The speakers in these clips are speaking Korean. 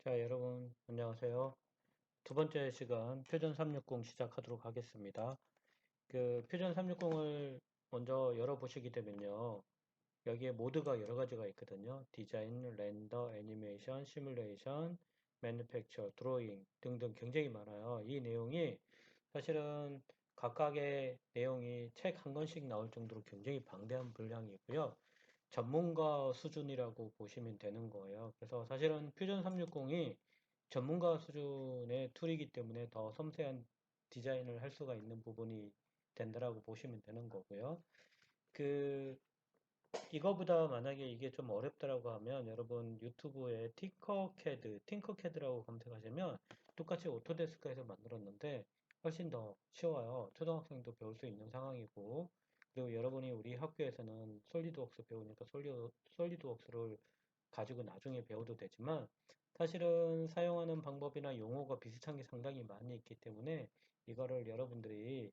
자, 여러분, 안녕하세요. 두 번째 시간 퓨전 360 시작하도록 하겠습니다. 퓨전 360을 먼저 열어보시게 되면요. 여기에 모드가 여러 가지가 있거든요. 디자인, 렌더, 애니메이션, 시뮬레이션, 매니팩처, 드로잉 등등 굉장히 많아요. 이 내용이 사실은 각각의 내용이 책 한 권씩 나올 정도로 굉장히 방대한 분량이고요. 전문가 수준이라고 보시면 되는 거예요. 그래서 사실은 퓨전 360이 전문가 수준의 툴이기 때문에 더 섬세한 디자인을 할 수가 있는 부분이 된다라고 보시면 되는 거고요. 그, 이거보다 만약에 이게 좀 어렵다라고 하면 여러분 유튜브에 팅커캐드라고 검색하시면 똑같이 오토데스크에서 만들었는데 훨씬 더 쉬워요. 초등학생도 배울 수 있는 상황이고, 그리고 여러분이 우리 학교에서는 솔리드웍스 배우니까 솔리드웍스를 가지고 나중에 배워도 되지만 사실은 사용하는 방법이나 용어가 비슷한 게 상당히 많이 있기 때문에 이거를 여러분들이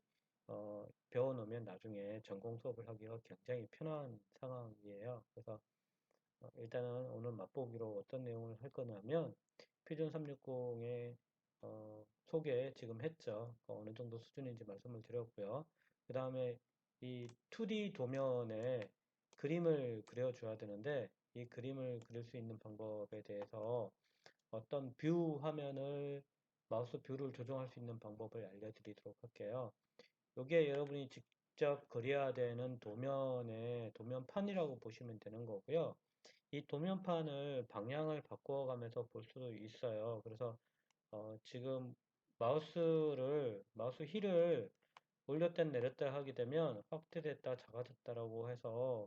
배워놓으면 나중에 전공 수업을 하기가 굉장히 편한 상황이에요. 그래서 일단은 오늘 맛보기로 어떤 내용을 할 거냐면 퓨전 360의 소개 지금 했죠. 어느 정도 수준인지 말씀을 드렸고요. 그 다음에 이 2D 도면에 그림을 그려줘야 되는데 이 그림을 그릴 수 있는 방법에 대해서 어떤 뷰 화면을 마우스 뷰를 조정할 수 있는 방법을 알려드리도록 할게요. 이게 여러분이 직접 그려야 되는 도면의 도면판이라고 보시면 되는 거고요. 이 도면판을 방향을 바꿔가면서 볼 수도 있어요. 그래서 지금 마우스 휠을 올렸다 내렸다 하게 되면 확대됐다 작아졌다라고 해서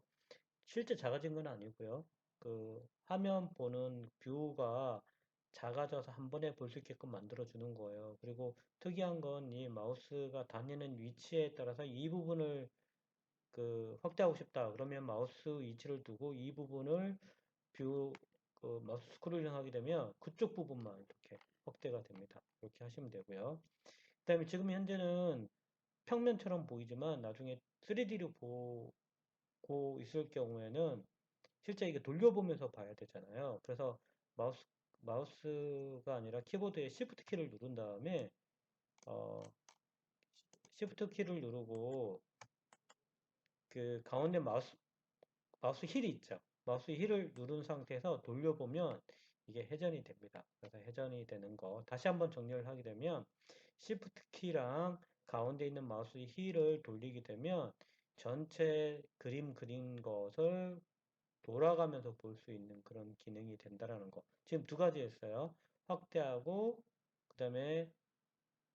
실제 작아진 건 아니고요. 그 화면 보는 뷰가 작아져서 한 번에 볼 수 있게끔 만들어 주는 거예요. 그리고 특이한 건 이 마우스가 다니는 위치에 따라서 이 부분을 확대하고 싶다. 그러면 마우스 위치를 두고 이 부분을 뷰 마우스 스크롤링 하게 되면 그쪽 부분만 이렇게 확대가 됩니다. 이렇게 하시면 되고요. 그다음에 지금 현재는 평면처럼 보이지만 나중에 3D로 보고 있을 경우에는 실제 이게 돌려보면서 봐야 되잖아요. 그래서 마우스, 마우스가 아니라 키보드에 Shift 키를 누른 다음에, 어, Shift 키를 누르고, 그 가운데 마우스 힐이 있죠. 마우스 힐을 누른 상태에서 돌려보면 이게 회전이 됩니다. 그래서 회전이 되는 거. 다시 한번 정리를 하게 되면, Shift 키랑 가운데 있는 마우스 힐을 돌리게 되면 전체 그림 그린 것을 돌아가면서 볼 수 있는 그런 기능이 된다라는 거. 지금 두 가지 했어요. 확대하고, 그 다음에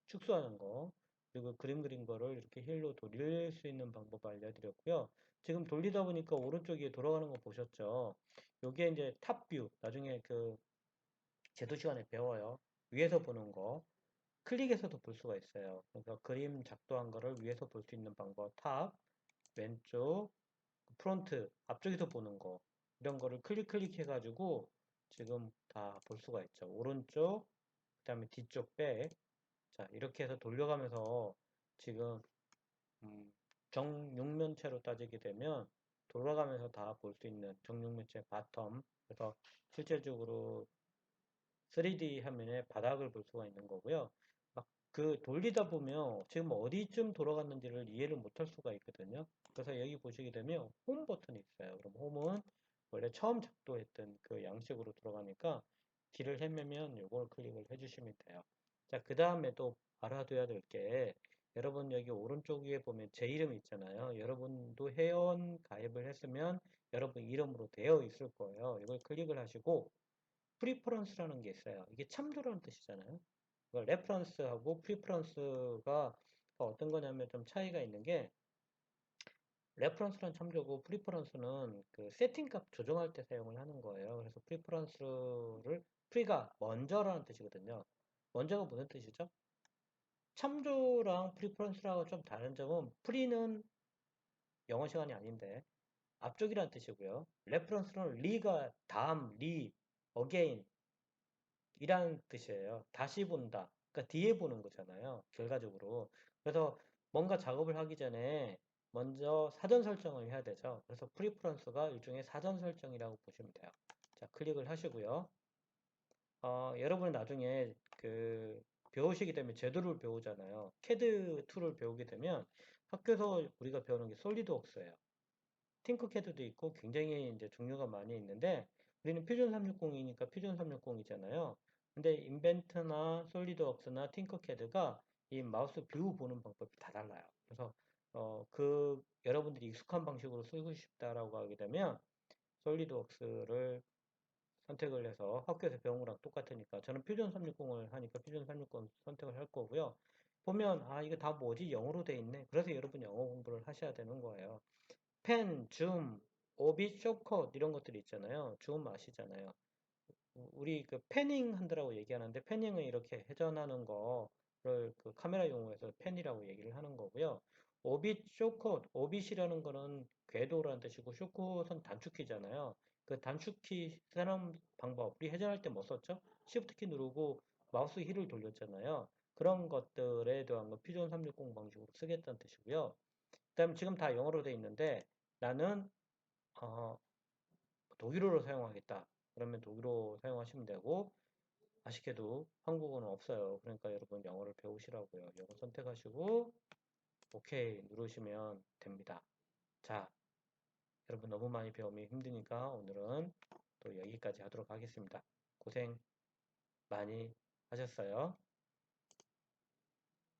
축소하는 거. 그리고 그림 그린 거를 이렇게 힐로 돌릴 수 있는 방법 알려드렸고요. 지금 돌리다 보니까 오른쪽에 돌아가는 거 보셨죠? 요게 이제 탑뷰. 나중에 제도 시간에 배워요. 위에서 보는 거. 클릭해서도 볼 수가 있어요. 그러니까 그림 작도한 거를 위에서 볼 수 있는 방법. 탑, 왼쪽, 프론트, 앞쪽에서 보는 거 이런 거를 클릭 해가지고 지금 다 볼 수가 있죠. 오른쪽, 그 다음에 뒤쪽 백. 자, 이렇게 해서 돌려가면서 지금 정육면체로 따지게 되면 돌아가면서 다 볼 수 있는 정육면체 바텀. 그래서 실질적으로 3D 화면에 바닥을 볼 수가 있는 거고요. 막 돌리다 보면 지금 어디쯤 돌아갔는지를 이해를 못할 수가 있거든요. 그래서 여기 보시게 되면 홈 버튼이 있어요. 그럼 홈은 원래 처음 작도했던 그 양식으로 돌아가니까 뒤를 헤매면 요걸 클릭을 해주시면 돼요. 자, 그 다음에 또 알아둬야 될 게 여러분 여기 오른쪽 위에 보면 제 이름 있잖아요. 여러분도 회원 가입을 했으면 여러분 이름으로 되어 있을 거예요. 이걸 클릭을 하시고 프리퍼런스라는 게 있어요. 이게 참조라는 뜻이잖아요. 레퍼런스하고 프리퍼런스가 어떤 거냐면 좀 차이가 있는 게 레퍼런스는 참조고 프리퍼런스는 그 세팅값 조정할 때 사용을 하는 거예요. 그래서 프리퍼런스를 프리가 먼저라는 뜻이거든요. 먼저가 무슨 뜻이죠? 참조랑 프리퍼런스랑은 좀 다른 점은 프리는 영어 시간이 아닌데 앞쪽이라는 뜻이고요. 레퍼런스는 리가 다음, 리, 어게인 이란 뜻이에요. 다시 본다. 그러니까 뒤에 보는 거잖아요. 결과적으로. 그래서 뭔가 작업을 하기 전에 먼저 사전 설정을 해야 되죠. 그래서 프리퍼런스가 일종의 사전 설정이라고 보시면 돼요. 자, 클릭을 하시고요. 여러분 나중에 배우시게 되면 제도를 배우잖아요. CAD 툴을 배우게 되면 학교에서 우리가 배우는 게 솔리드웍스예요. 팅커캐드도 있고 굉장히 이제 종류가 많이 있는데 우리는 퓨전 360이니까 퓨전 360이잖아요. 근데 인벤트나 솔리드웍스나 팅커캐드가 이 마우스 뷰 보는 방법이 다 달라요. 그래서 여러분들이 익숙한 방식으로 쓰고 싶다라고 하게 되면 솔리드웍스를 선택을 해서 학교에서 배운 거랑 똑같으니까 저는 퓨전 360을 하니까 퓨전 360 선택을 할 거고요. 보면 이거 다 뭐지? 영어로 돼 있네. 그래서 여러분 영어 공부를 하셔야 되는 거예요. 펜, 줌, 오빗, 쇼컷 이런 것들이 있잖아요. 줌 아시잖아요. 우리 패닝 한다라고 얘기하는데 패닝은 이렇게 회전하는 거를 카메라 용어에서 펜이라고 얘기를 하는 거고요. 오빗, 쇼컷, 오빗이라는 거는 궤도라는 뜻이고 쇼컷은 단축키잖아요. 그 단축키 쓰는 방법, 우리 회전할 때 뭐 썼죠? Shift 키 누르고 마우스 휠을 돌렸잖아요. 그런 것들에 대한 거 퓨전 360 방식으로 쓰겠다는 뜻이고요. 그다음 지금 다 영어로 돼 있는데 나는 어, 독일어로 사용하겠다. 그러면 독일어 사용하시면 되고 아쉽게도 한국어는 없어요. 그러니까 여러분 영어를 배우시라고요. 영어 선택하시고 오케이 누르시면 됩니다. 자, 여러분 너무 많이 배우면 힘드니까 오늘은 또 여기까지 하도록 하겠습니다. 고생 많이 하셨어요.